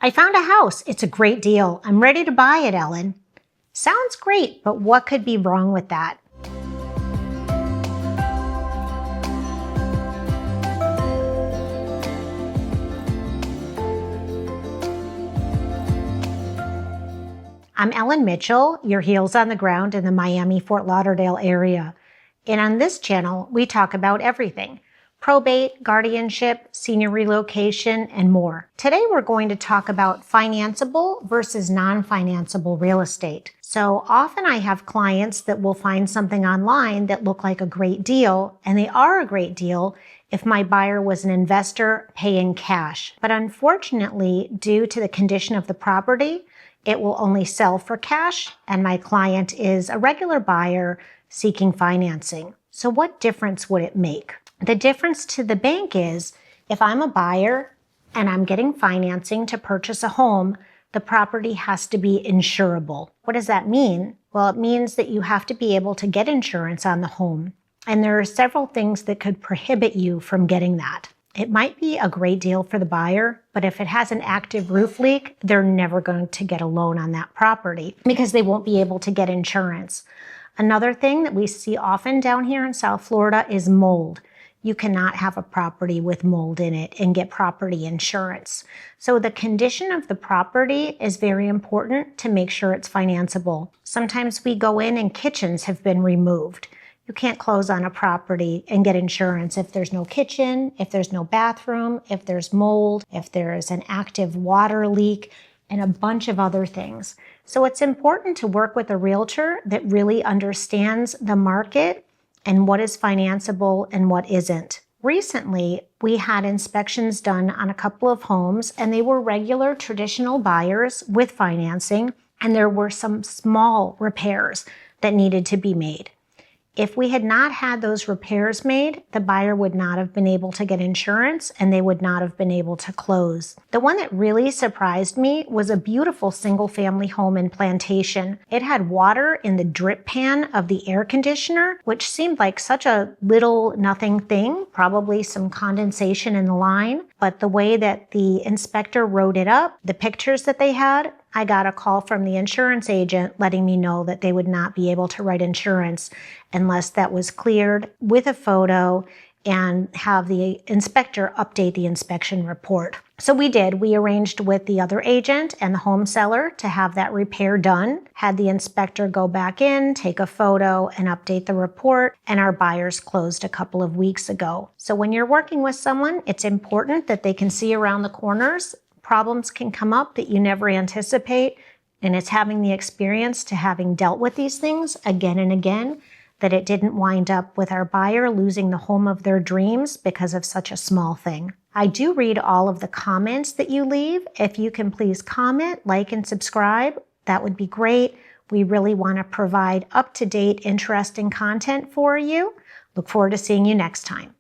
I found a house. It's a great deal. I'm ready to buy it, Ellen. Sounds great, but what could be wrong with that? I'm Ellen Mitchell, your heels on the ground in the Miami-Fort Lauderdale area. And on this channel, we talk about everything: probate, guardianship, senior relocation, and more. Today, we're going to talk about financeable versus non-financeable real estate. So often I have clients that will find something online that look like a great deal, and they are a great deal if my buyer was an investor paying cash. But unfortunately, due to the condition of the property, it will only sell for cash, and my client is a regular buyer seeking financing. So what difference would it make? The difference to the bank is if I'm a buyer and I'm getting financing to purchase a home, the property has to be insurable. What does that mean? Well, it means that you have to be able to get insurance on the home. And there are several things that could prohibit you from getting that. It might be a great deal for the buyer, but if it has an active roof leak, they're never going to get a loan on that property because they won't be able to get insurance. Another thing that we see often down here in South Florida is mold. You cannot have a property with mold in it and get property insurance. So the condition of the property is very important to make sure it's financeable. Sometimes we go in and kitchens have been removed. You can't close on a property and get insurance if there's no kitchen, if there's no bathroom, if there's mold, if there's an active water leak, and a bunch of other things. So it's important to work with a realtor that really understands the market and what is financeable and what isn't. Recently, we had inspections done on a couple of homes, and they were regular traditional buyers with financing, and there were some small repairs that needed to be made. If we had not had those repairs made, the buyer would not have been able to get insurance and they would not have been able to close. The one that really surprised me was a beautiful single-family home in Plantation. It had water in the drip pan of the air conditioner, which seemed like such a little nothing thing, probably some condensation in the line. But the way that the inspector wrote it up, the pictures that they had, I got a call from the insurance agent letting me know that they would not be able to write insurance unless that was cleared with a photo and have the inspector update the inspection report. So we did. We arranged with the other agent and the home seller to have that repair done, had the inspector go back in, take a photo, and update the report, and our buyers closed a couple of weeks ago. So when you're working with someone, it's important that they can see around the corners. Problems can come up that you never anticipate, and it's having the experience to having dealt with these things again and again that it didn't wind up with our buyer losing the home of their dreams because of such a small thing. I do read all of the comments that you leave. If you can please comment, like, and subscribe, that would be great. We really want to provide up-to-date, interesting content for you. Look forward to seeing you next time.